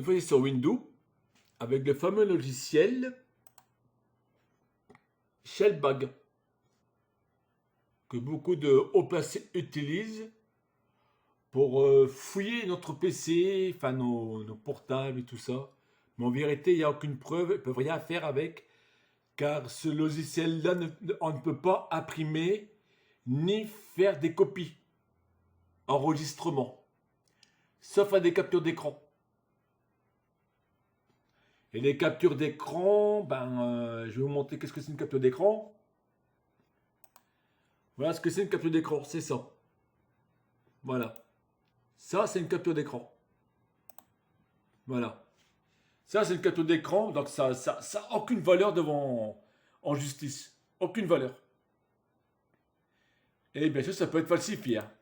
Cette fois-ci sur Windows, avec le fameux logiciel Shellbag, que beaucoup de hauts placés utilisent pour fouiller notre PC, enfin nos portables et tout ça. Mais en vérité, il n'y a aucune preuve, ils ne peuvent rien faire avec, car ce logiciel-là, on ne peut pas imprimer ni faire des copies, enregistrement, sauf à des captures d'écran. Et les captures d'écran, je vais vous montrer qu'est-ce que c'est une capture d'écran. Voilà ce que c'est une capture d'écran, c'est ça. Voilà. Ça, c'est une capture d'écran. Voilà. Ça, c'est une capture d'écran, donc ça n'a aucune valeur devant en justice. Aucune valeur. Et bien sûr, ça peut être falsifié, hein.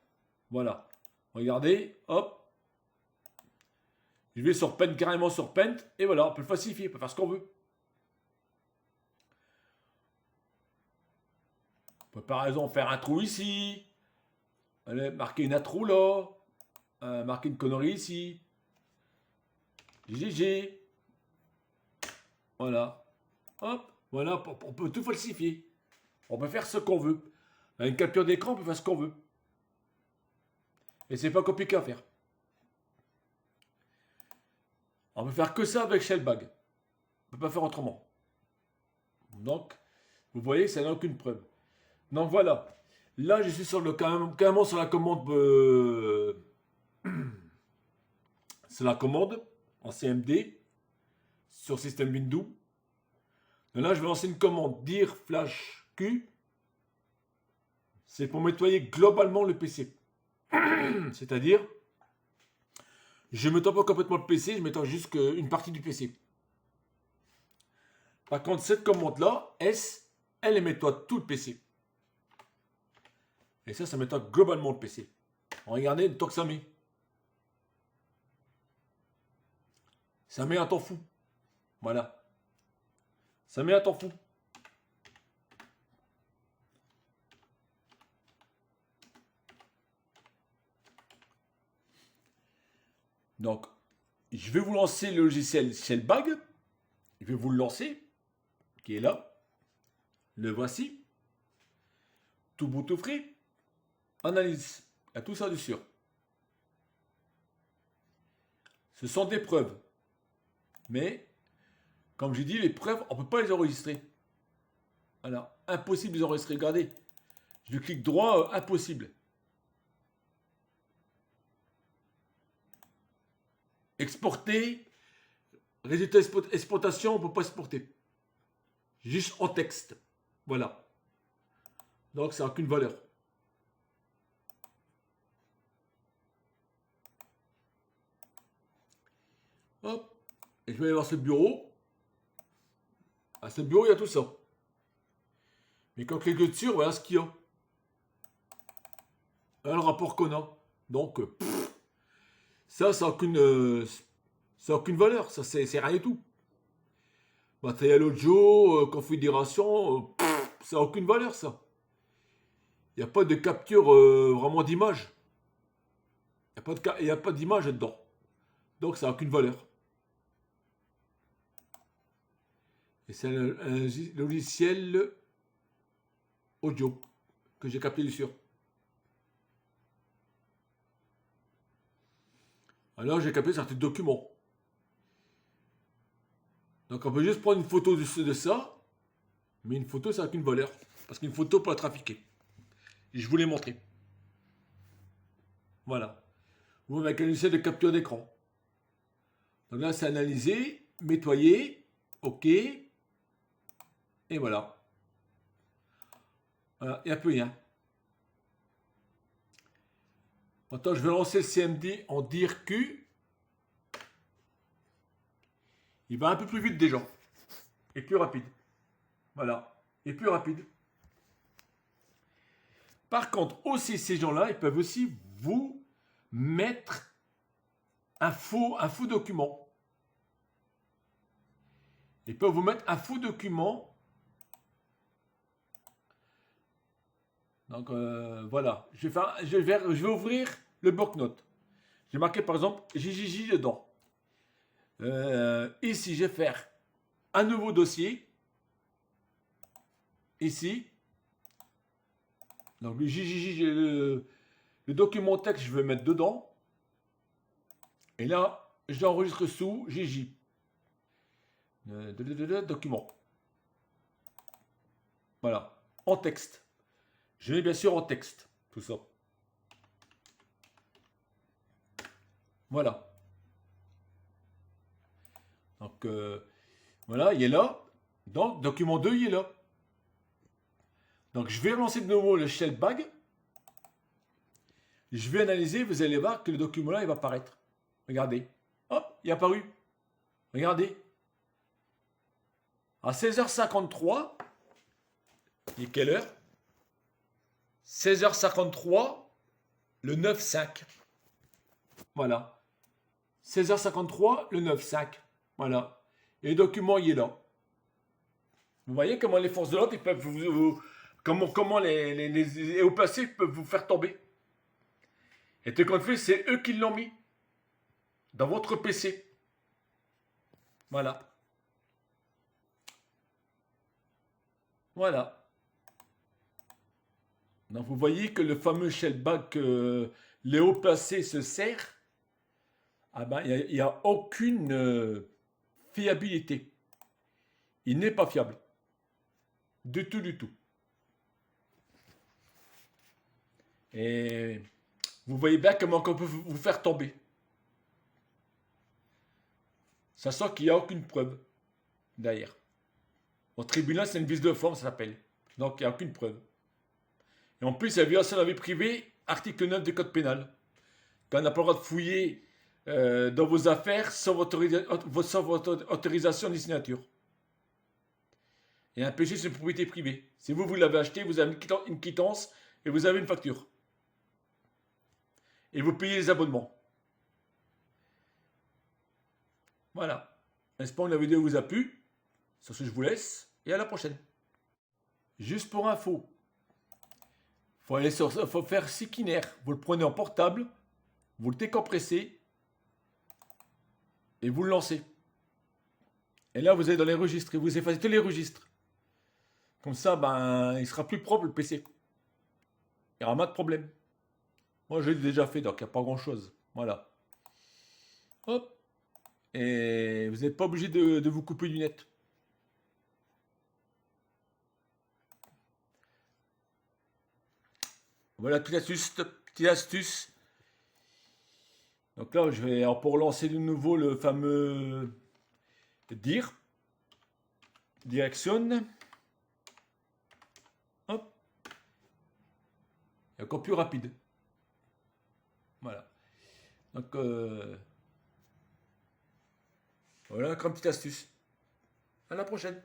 Voilà. Regardez, hop. Je vais sur Paint, carrément sur Paint, et voilà, on peut le falsifier, on peut faire ce qu'on veut. On peut par exemple faire un trou ici, marquer une trou là, marquer une connerie ici. GG. Voilà. Hop, voilà, on peut tout falsifier. On peut faire ce qu'on veut. Avec une capture d'écran, on peut faire ce qu'on veut. Et c'est pas compliqué à faire. On peut faire que ça avec Shellbag. On peut pas faire autrement. Donc, vous voyez, ça n'a aucune preuve. Donc voilà. Là, je suis sur carrément sur la commande. C'est la commande en CMD sur système Windows. Et là, je vais lancer une commande dir flash q. C'est pour nettoyer globalement le PC. C'est-à-dire, je ne nettoie pas complètement le PC, je nettoie juste une partie du PC. Par contre, cette commande-là, S, elle nettoie tout le PC. Et ça nettoie globalement le PC. Regardez le temps que ça met. Ça met un temps fou. Voilà. Ça met un temps fou. Donc, je vais vous lancer le logiciel Shellbag. Je vais vous le lancer, qui est là. Le voici. Tout bout tout free. Analyse. Il y a tout ça dessus. Ce sont des preuves. Mais, comme j'ai dit, les preuves, on ne peut pas les enregistrer. Voilà. Impossible de les enregistrer. Regardez. Je clique droit, impossible. Exporter. Résultat exportation, on ne peut pas exporter. Juste en texte. Voilà. Donc, ça n'a aucune valeur. Hop. Et je vais aller voir ce bureau. À ce bureau, il y a tout ça. Mais quand on clique dessus, voilà ce qu'il y a. Voilà le rapport qu'on a. Donc, ça n'a aucune valeur. Ça, c'est rien du tout. Matériel audio, configuration, ça n'a aucune valeur, ça. Il n'y a pas de capture vraiment d'image. Il n'y a pas d'image dedans. Donc, ça n'a aucune valeur. Et c'est un logiciel audio que j'ai capté dessus. Alors, j'ai capté certains documents. Donc, on peut juste prendre une photo de ça. Mais une photo, ça n'a aucune valeur. Parce qu'une photo peut être trafiquée. Et je vous l'ai montré. Voilà. Ou avec un logiciel de capture d'écran. Donc là, c'est analysé, nettoyé, OK. Et voilà. Voilà, il n'y a plus rien. Maintenant, je vais lancer le CMD en dir Q. Il va un peu plus vite déjà. Et plus rapide. Voilà. Et plus rapide. Par contre, aussi, ces gens-là, ils peuvent aussi vous mettre un faux document. Ils peuvent vous mettre un faux document. Donc, voilà. Je vais ouvrir le bloc-notes. J'ai marqué, par exemple, JJJ dedans. Ici, je vais faire un nouveau dossier. Ici. Donc, le document texte, je vais mettre dedans. Et là, je l'enregistre sous JJ. Document. Voilà. En texte. Je mets bien sûr en texte. Tout ça. Voilà. Donc, voilà, il est là. Donc, document 2, il est là. Donc, je vais relancer de nouveau le shell bag. Je vais analyser. Vous allez voir que le document là, il va apparaître. Regardez. Hop, il est apparu. Regardez. À 16h53. Il est quelle heure? 16h53. Le 9-5. Voilà. 16h53, le 9-5. Voilà. Et le document, il est là. Vous voyez comment les forces de l'ordre, ils peuvent comment les hauts placés peuvent vous faire tomber. Et tout compte fait, c'est eux qui l'ont mis dans votre PC. Voilà. Voilà. Donc vous voyez que le fameux shellback que les hauts placés se sert, ah ben, il n'y a aucune fiabilité. Il n'est pas fiable. Du tout, du tout. Et vous voyez bien comment on peut vous faire tomber. Sachant qu'il n'y a aucune preuve derrière. Au tribunal, c'est une vice de forme, ça s'appelle. Donc il n'y a aucune preuve. Et en plus, il y a violation de la vie privée, article 9 du code pénal. Quand on n'a pas le droit de fouiller dans vos affaires sans votre autorisation ni signature. Et un péché, c'est une propriété privée. Si vous l'avez acheté, vous avez une quittance et vous avez une facture. Et vous payez les abonnements. Voilà. J'espère que la vidéo vous a plu. Sur ce, je vous laisse et à la prochaine. Juste pour info, faut faire Sikiner. Vous le prenez en portable, vous le décompressez et vous le lancez. Et là, vous allez dans les registres et vous effacez tous les registres. Comme ça, ben, il sera plus propre le PC. Il n'y aura pas de problème. Moi, je l'ai déjà fait, donc il n'y a pas grand-chose. Voilà. Hop. Et vous n'êtes pas obligé de vous couper du net. Voilà, petite astuce. Donc là, je vais pour lancer de nouveau le fameux dire. Direction. Hop. Et encore plus rapide. Voilà. Donc, voilà, comme petite astuce. À la prochaine.